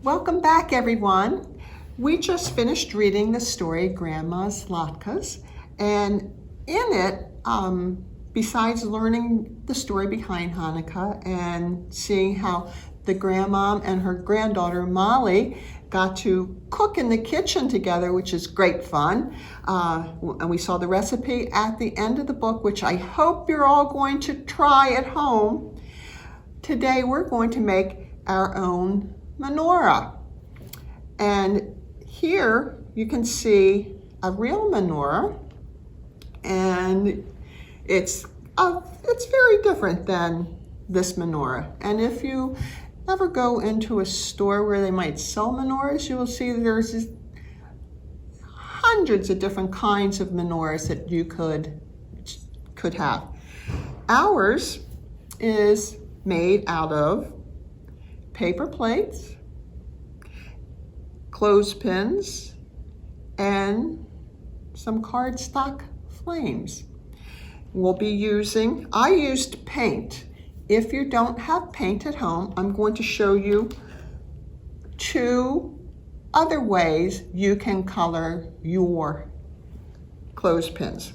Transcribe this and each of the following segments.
Welcome back, everyone. We just finished reading the story Grandma's Latkes, and in it, besides learning the story behind Hanukkah and seeing how the grandmom and her granddaughter Molly got to cook in the kitchen together, which is great fun, and we saw the recipe at the end of the book, which I hope you're all going to try at home. Today we're going to make our own menorah. And here you can see a real menorah, and it's very different than this menorah. And if you ever go into a store where they might sell menorahs, you will see there's hundreds of different kinds of menorahs that you could have. Ours is made out of paper plates, clothespins, and some cardstock flames. I used paint. If you don't have paint at home, I'm going to show you two other ways you can color your clothespins.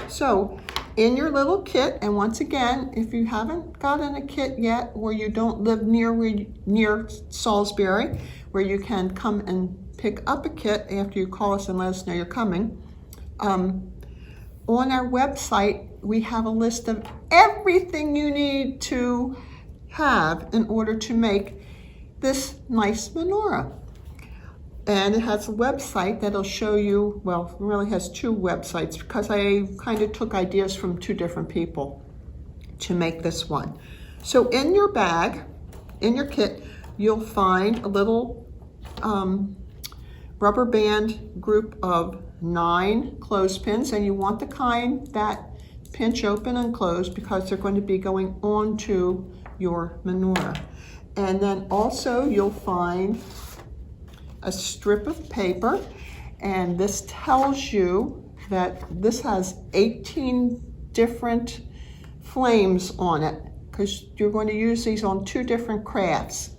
So in your little kit, and once again, if you haven't gotten a kit yet, or you don't live near Salisbury, where you can come and pick up a kit after you call us and let us know you're coming, on our website, we have a list of everything you need to have in order to make this nice menorah. And it has a website that'll show you, well, it really has two websites because I kind of took ideas from two different people to make this one. So in your bag, in your kit, you'll find a little rubber band group of 9 clothespins, and you want the kind that pinch open and close because they're going to be going onto your menorah. And then also you'll find a strip of paper, and this tells you that this has 18 different flames on it because you're going to use these on 2 different crafts.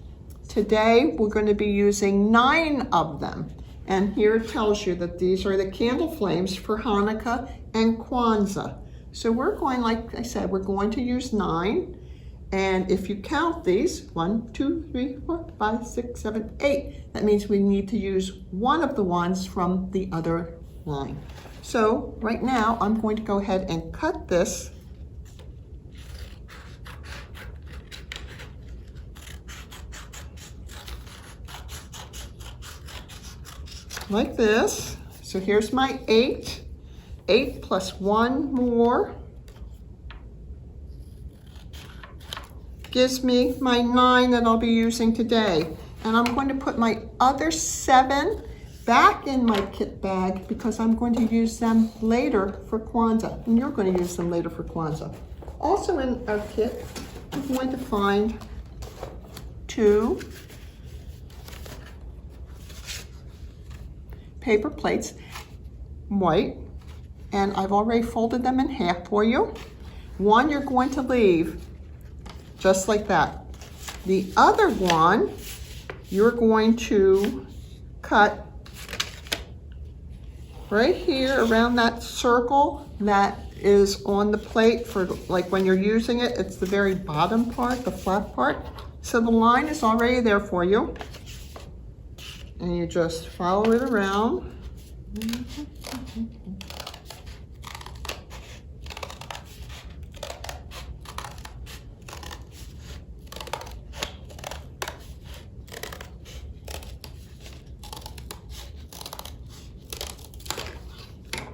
Today we're going to be using 9 of them, and here it tells you that these are the candle flames for Hanukkah and Kwanzaa. So we're going, like I said, we're going to use 9. And if you count these, 1, 2, 3, 4, 5, 6, 7, 8, that means we need to use one of the ones from the other line. So right now, I'm going to go ahead and cut this like this. So here's my 8. 8 plus 1 more gives me my 9 that I'll be using today. And I'm going to put my other 7 back in my kit bag because I'm going to use them later for Kwanzaa. And you're going to use them later for Kwanzaa. Also in our kit, I'm going to find 2 paper plates, white, and I've already folded them in half for you. One you're going to leave just like that. The other one, you're going to cut right here around that circle that is on the plate for, like, when you're using it, it's the very bottom part, the flat part. So the line is already there for you. And you just follow it around.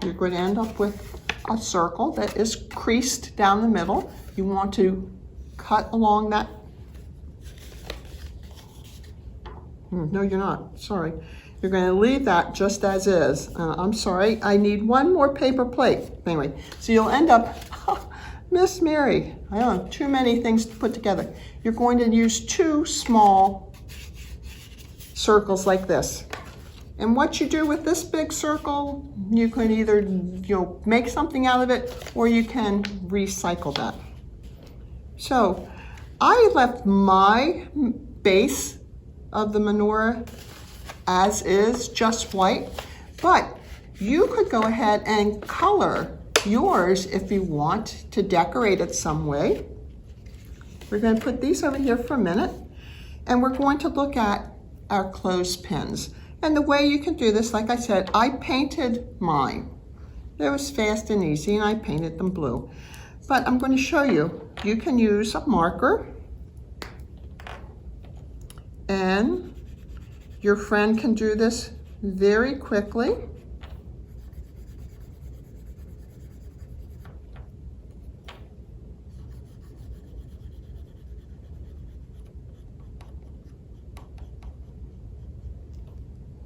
You're going to end up with a circle that is creased down the middle. You want to cut along that. No, you're not. Sorry. You're going to leave that just as is. I'm sorry. I need one more paper plate. Anyway, so you'll end up, Miss Mary, I don't know, too many things to put together. You're going to use 2 small circles like this. And what you do with this big circle, you can either make something out of it, or you can recycle that. So I left my base of the menorah as is, just white. But you could go ahead and color yours if you want to decorate it some way. We're going to put these over here for a minute, and we're going to look at our clothespins. And the way you can do this, like I said, I painted mine. It was fast and easy, and I painted them blue. But I'm going to show you. You can use a marker, and your friend can do this very quickly.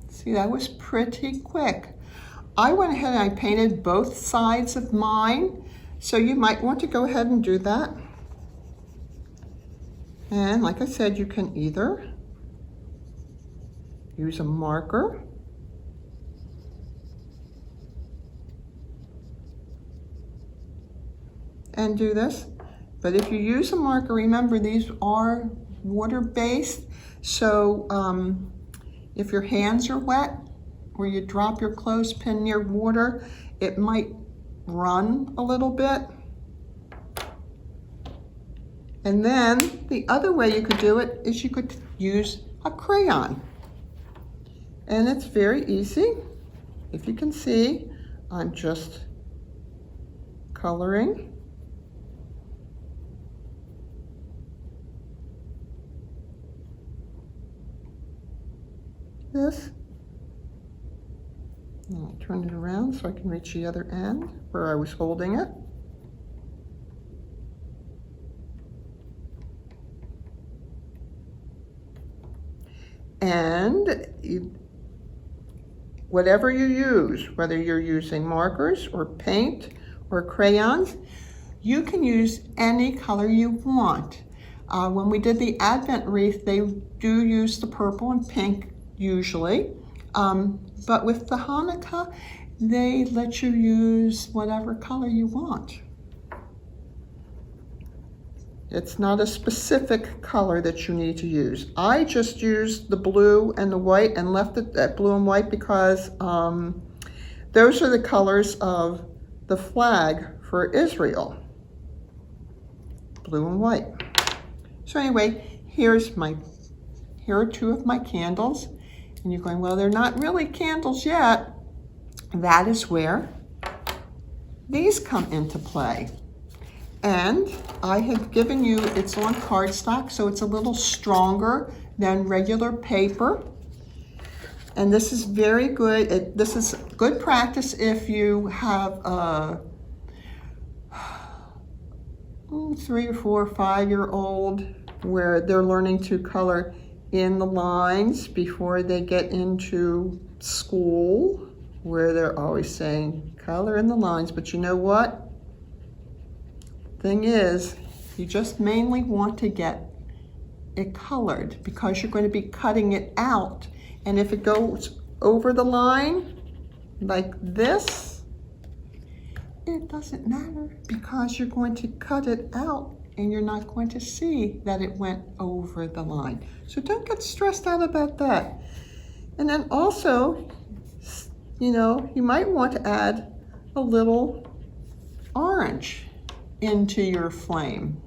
See, that was pretty quick. I went ahead and I painted both sides of mine, so you might want to go ahead and do that. And like I said, you can either use a marker and do this. But if you use a marker, remember these are water-based, so if your hands are wet or you drop your clothespin near water, it might run a little bit. And then the other way you could do it is you could use a crayon. And it's very easy. If you can see, I'm just coloring. This. I'll turn it around so I can reach the other end where I was holding it. And whatever you use, whether you're using markers or paint or crayons, you can use any color you want. When we did the Advent wreath, they do use the purple and pink usually, but with the Hanukkah, they let you use whatever color you want. It's not a specific color that you need to use. I just used the blue and the white and left it at blue and white because those are the colors of the flag for Israel. Blue and white. So anyway, here are two of my candles. And you're going, well, they're not really candles yet. That is where these come into play. And I have given you, it's on cardstock, so it's a little stronger than regular paper. And this is very good. This is good practice if you have a 3 or 4 or 5-year-old where they're learning to color in the lines before they get into school, where they're always saying color in the lines. But you know what? Thing is, you just mainly want to get it colored because you're going to be cutting it out. And if it goes over the line like this, it doesn't matter because you're going to cut it out and you're not going to see that it went over the line. So don't get stressed out about that. And then also, you know, you might want to add a little orange into your flame.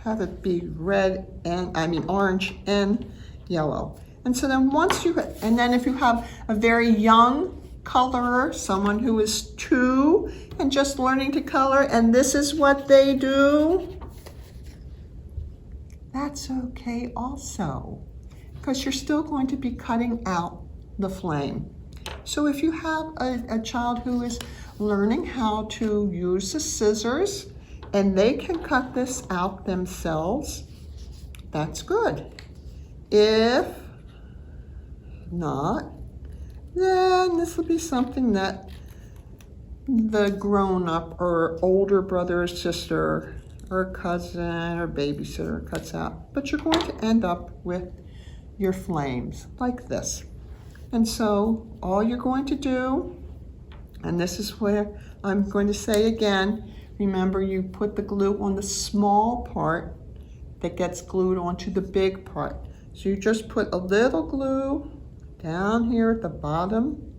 Have it be red and, orange and yellow. And so then and then if you have a very young colorer, someone who is 2 and just learning to color, and this is what they do, that's okay also, because you're still going to be cutting out the flame. So if you have a child who is learning how to use the scissors and they can cut this out themselves, that's good. If not, then this will be something that the grown-up or older brother or sister or cousin or babysitter cuts out. But you're going to end up with your flames like this. And so all you're going to do, and this is where I'm going to say again, remember you put the glue on the small part that gets glued onto the big part. So you just put a little glue down here at the bottom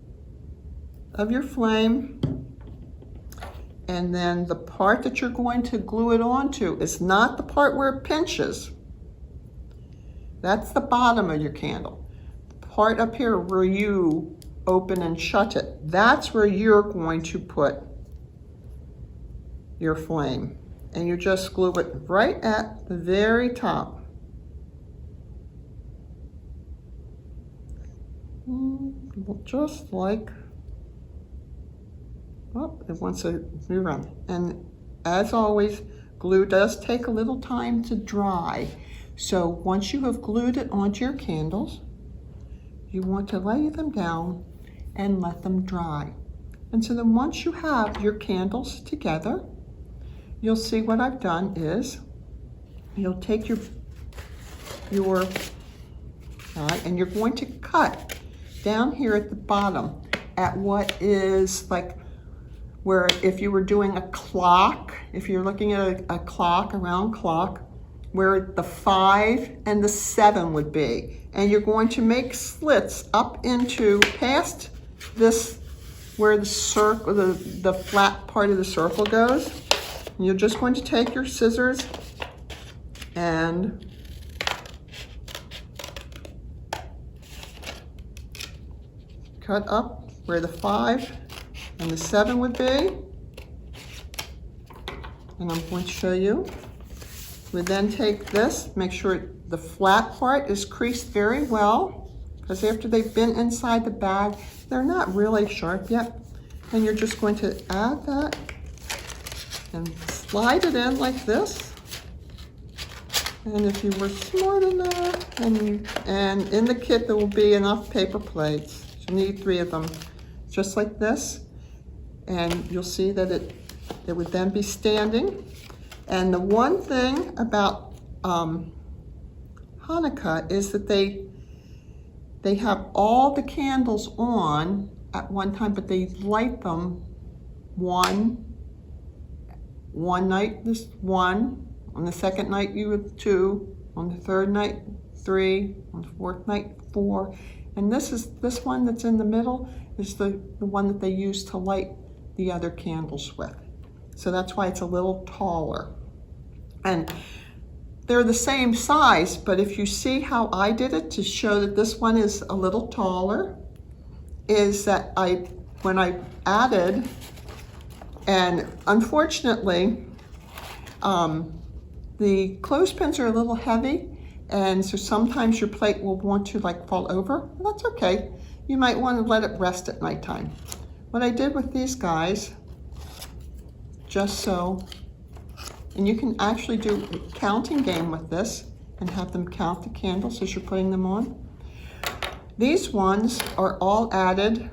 of your flame. And then the part that you're going to glue it onto is not the part where it pinches. That's the bottom of your candle. The part up here where you open and shut it, that's where you're going to put your flame. And you just glue it right at the very top. Just like, oh, it wants to move around. And as always, glue does take a little time to dry. So once you have glued it onto your candles, you want to lay them down and let them dry. And so then once you have your candles together, you'll see what I've done is, you'll take your and you're going to cut down here at the bottom at what is like where if you were doing a clock, if you're looking at a clock, a round clock, where the 5 and the 7 would be. And you're going to make slits up into past this, where the circle, the flat part of the circle goes. And you're just going to take your scissors and cut up where the 5 and the 7 would be. And I'm going to show you. We then take this, make sure the flat part is creased very well, because after they've been inside the bag, they're not really sharp yet. And you're just going to add that and slide it in like this. And if you were smart enough, and in the kit there will be enough paper plates. You need 3 of them, just like this. And you'll see that it would then be standing. And the one thing about Hanukkah is that they have all the candles on at one time, but they light them one night, this one, on the second night you have 2, on the third night 3, on the fourth night 4. And this one that's in the middle is the one that they use to light the other candles with. So that's why it's a little taller. And they're the same size, but if you see how I did it to show that this one is a little taller, is that when I added, and unfortunately, the clothespins are a little heavy, and so sometimes your plate will want to like fall over. That's okay. You might want to let it rest at nighttime. What I did with these guys, just so, and you can actually do a counting game with this and have them count the candles as you're putting them on. These ones are all added,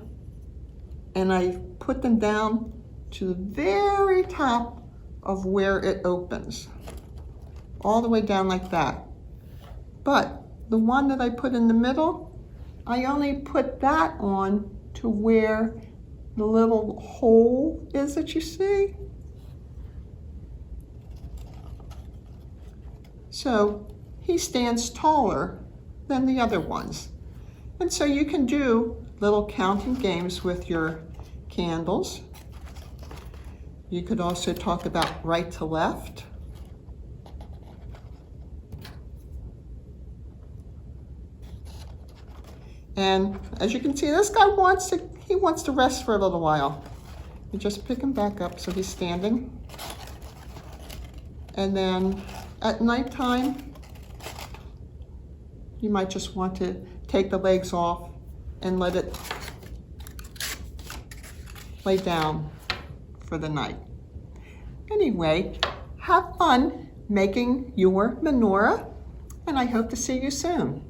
and I put them down to the very top of where it opens, all the way down like that. But the one that I put in the middle, I only put that on to where the little hole is that you see. So he stands taller than the other ones. And so you can do little counting games with your candles. You could also talk about right to left. And as you can see, this guy wants to rest for a little while. You just pick him back up so he's standing. And then at nighttime, you might just want to take the legs off and let it lay down for the night. Anyway, have fun making your menorah, and I hope to see you soon.